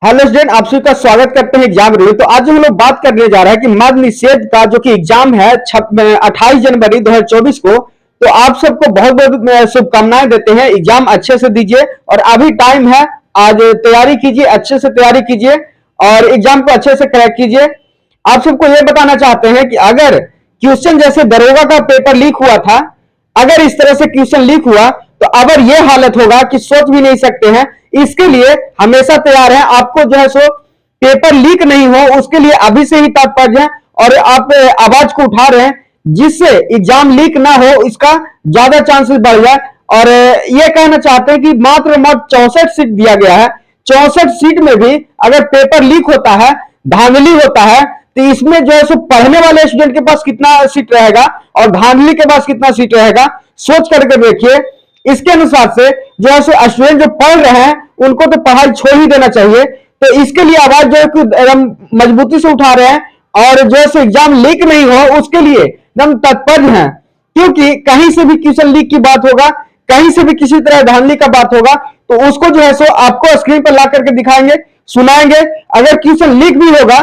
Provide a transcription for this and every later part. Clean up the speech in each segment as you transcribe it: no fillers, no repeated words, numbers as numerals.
Hello student, आप सभी का स्वागत करते हैं एग्जाम रिव्यू। तो आज हम लोग बात करने जा रहे हैं कि मद्य निषेध का जो कि एग्जाम है 28 जनवरी 2024 को। तो आप सबको बहुत बहुत शुभकामनाएं देते हैं। एग्जाम अच्छे से दीजिए और अभी टाइम है, आज तैयारी कीजिए, अच्छे से तैयारी कीजिए और एग्जाम को अच्छे से क्रैक कीजिए। आप सबको यह बताना चाहते हैं कि अगर क्वेश्चन जैसे दरोगा का पेपर लीक हुआ था, अगर इस तरह से क्वेश्चन लीक हुआ तो अगर यह हालत होगा कि सोच भी नहीं सकते हैं। इसके लिए हमेशा तैयार हैं। आपको जो है सो पेपर लीक नहीं हो उसके लिए अभी से ही तात्पर्य है और आप आवाज को उठा रहे हैं जिससे एग्जाम लीक ना हो, इसका ज्यादा चांसेस बढ़ जाए। और ये कहना चाहते हैं कि मात्र 64 सीट दिया गया है। 64 सीट में भी अगर पेपर लीक होता है, धांधली होता है, तो इसमें जो है सो पढ़ने वाले स्टूडेंट के पास कितना सीट रहेगा और धांधली के पास कितना सीट रहेगा, सोच करके देखिए। इसके अनुसार से जो है सो स्टूडेंट जो पढ़ रहे हैं उनको तो पढ़ाई छोड़ ही देना चाहिए। तो इसके लिए आवाज जो है एकदम मजबूती से उठा रहे हैं और जो है सो एग्जाम लीक नहीं हो उसके लिए एकदम तत्पर हैं, क्योंकि कहीं से भी क्वेश्चन लीक की बात होगा, कहीं से भी किसी तरह धांधली का बात होगा तो उसको जो है सो आपको स्क्रीन पर ला करके दिखाएंगे, सुनाएंगे। अगर क्वेश्चन लीक भी होगा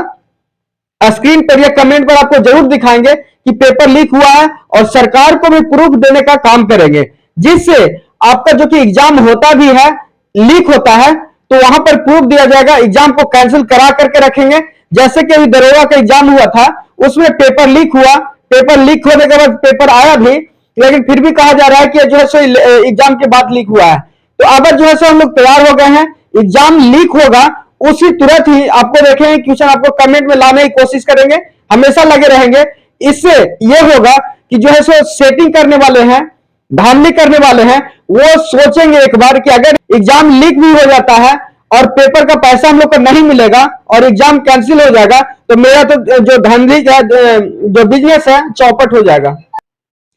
स्क्रीन पर या कमेंट पर आपको जरूर दिखाएंगे कि पेपर लीक हुआ है और सरकार को भी प्रूफ देने का काम करेंगे, जिससे आपका जो कि एग्जाम होता भी है, लीक होता है तो वहां पर प्रूफ दिया जाएगा, एग्जाम को कैंसिल करा करके रखेंगे। जैसे कि अभी दरोगा का एग्जाम हुआ था, उसमें पेपर लीक हुआ, पेपर लीक होने के बाद पेपर आया भी, लेकिन फिर भी कहा जा रहा है कि जो है सो एग्जाम के बाद लीक हुआ है। तो अब जो है सो हम लोग तैयार हो गए हैं, एग्जाम लीक होगा उसी तुरंत ही आपको देखेंगे क्वेश्चन, आपको कमेंट में लाने की कोशिश करेंगे, हमेशा लगे रहेंगे। इससे यह होगा कि जो है सो सेटिंग करने वाले हैं, धांधली करने वाले हैं, वो सोचेंगे एक बार कि अगर एग्जाम लीक भी हो जाता है और पेपर का पैसा हम लोग को नहीं मिलेगा और एग्जाम कैंसिल हो जाएगा तो मेरा तो जो धांधली का जो बिजनेस है चौपट हो जाएगा।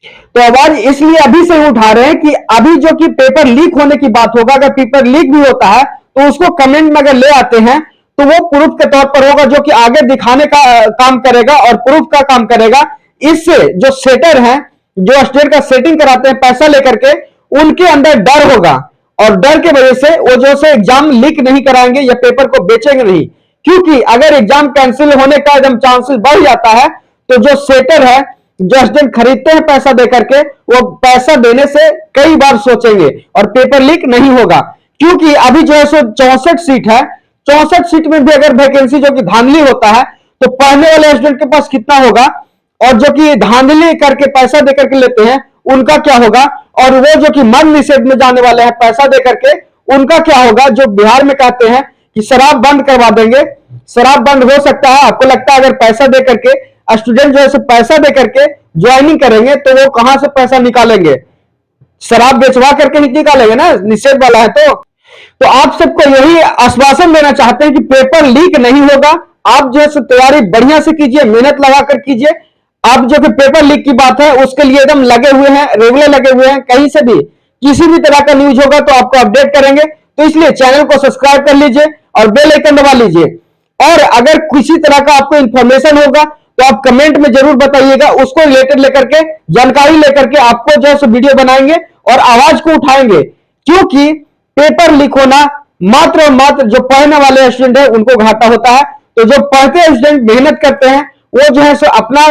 तो आवाज इसलिए अभी से उठा रहे हैं कि अभी जो कि पेपर लीक होने की बात होगा, अगर पेपर लीक भी होता है तो उसको कमेंट में अगर ले आते हैं तो वो प्रूफ के तौर पर होगा, जो कि आगे दिखाने का काम करेगा और प्रूफ का काम करेगा। इससे जो सेटर हैं, जो स्टेट का सेटिंग कराते हैं पैसा लेकर के, उनके अंदर डर होगा और डर की वजह से वो जो से एग्जाम लीक नहीं कराएंगे या पेपर को बेचेंगे नहीं। क्योंकि अगर एग्जाम कैंसिल होने का एकदम चांसेस बढ़ जाता है तो जो सेटर है, जो स्टूडेंट खरीदते हैं पैसा देकर के, वो पैसा देने से कई बार सोचेंगे और पेपर लीक नहीं होगा। क्योंकि अभी जो है सो 64 सीट है, 64 सीट में भी अगर वैकेंसी जो कि धांधली होता है तो पढ़ने वाले स्टूडेंट के पास कितना होगा और जो कि धांधली करके पैसा देकर के लेते हैं उनका क्या होगा, और वो जो कि मद्य निषेध में जाने वाले हैं पैसा देकर के, उनका क्या होगा। जो बिहार में कहते हैं कि शराब बंद करवा देंगे, शराब बंद हो सकता है। आपको लगता है अगर पैसा देकर के स्टूडेंट जो है पैसा देकर के ज्वाइनिंग करेंगे तो वो कहां से पैसा निकालेंगे, शराब बेचवा करके ही निकालेंगे ना, निषेध वाला है। तो आप सबको यही आश्वासन देना चाहते हैं कि पेपर लीक नहीं होगा। आप जो है तैयारी बढ़िया से कीजिए, मेहनत लगाकर कीजिए। आप जो कि पेपर लीक की बात है उसके लिए एकदम लगे हुए हैं, रेगुलर लगे हुए हैं। कहीं से भी किसी भी तरह का न्यूज होगा तो आपको अपडेट करेंगे। तो इसलिए चैनल को सब्सक्राइब कर लीजिए और बेल आइकन दबा लीजिए। और अगर किसी तरह का आपको इंफॉर्मेशन होगा तो आप कमेंट में जरूर बताइएगा, उसको रिलेटेड लेकर के, जानकारी लेकर के आपको जो है वीडियो बनाएंगे और आवाज को उठाएंगे। क्योंकि पेपर लीक होना मात्र और मात्र जो पढ़ने वाले स्टूडेंट है उनको घाटा होता है। तो जो पढ़ते स्टूडेंट मेहनत करते हैं वो जो है सो अपना,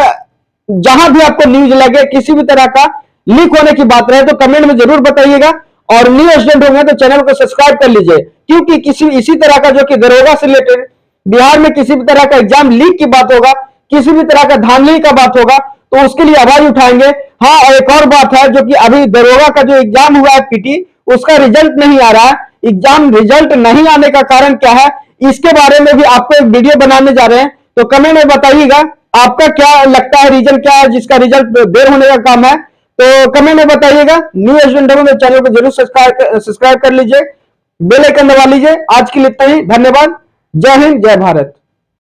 जहां भी आपको न्यूज लगे किसी भी तरह का लीक होने की बात रहे तो कमेंट में जरूर बताइएगा। और न्यू स्टूडेंट होंगे तो चैनल को सब्सक्राइब कर लीजिए, क्योंकि किसी इसी तरह का जो कि दरोगा से रिलेटेड बिहार में किसी भी तरह का एग्जाम लीक की बात होगा, किसी भी तरह का धांधली का बात होगा तो उसके लिए आवाज उठाएंगे। हाँ, और एक और बात है, जो कि अभी दरोगा का जो एग्जाम हुआ है पीटी, उसका रिजल्ट नहीं आ रहा है। एग्जाम रिजल्ट नहीं आने का कारण क्या है, इसके बारे में भी आपको एक वीडियो बनाने जा रहे हैं। तो कमेंट में बताइएगा आपका क्या लगता है, रीजन क्या है जिसका रिजल्ट देर होने का काम है। तो कमेंट में बताइएगा। न्यू स्टूडेंट हो तो चैनल को जरूर सब्सक्राइब कर लीजिए, बेल आइकन दबा लीजिए। आज के लिए इतना ही, धन्यवाद। जय हिंद, जय भारत।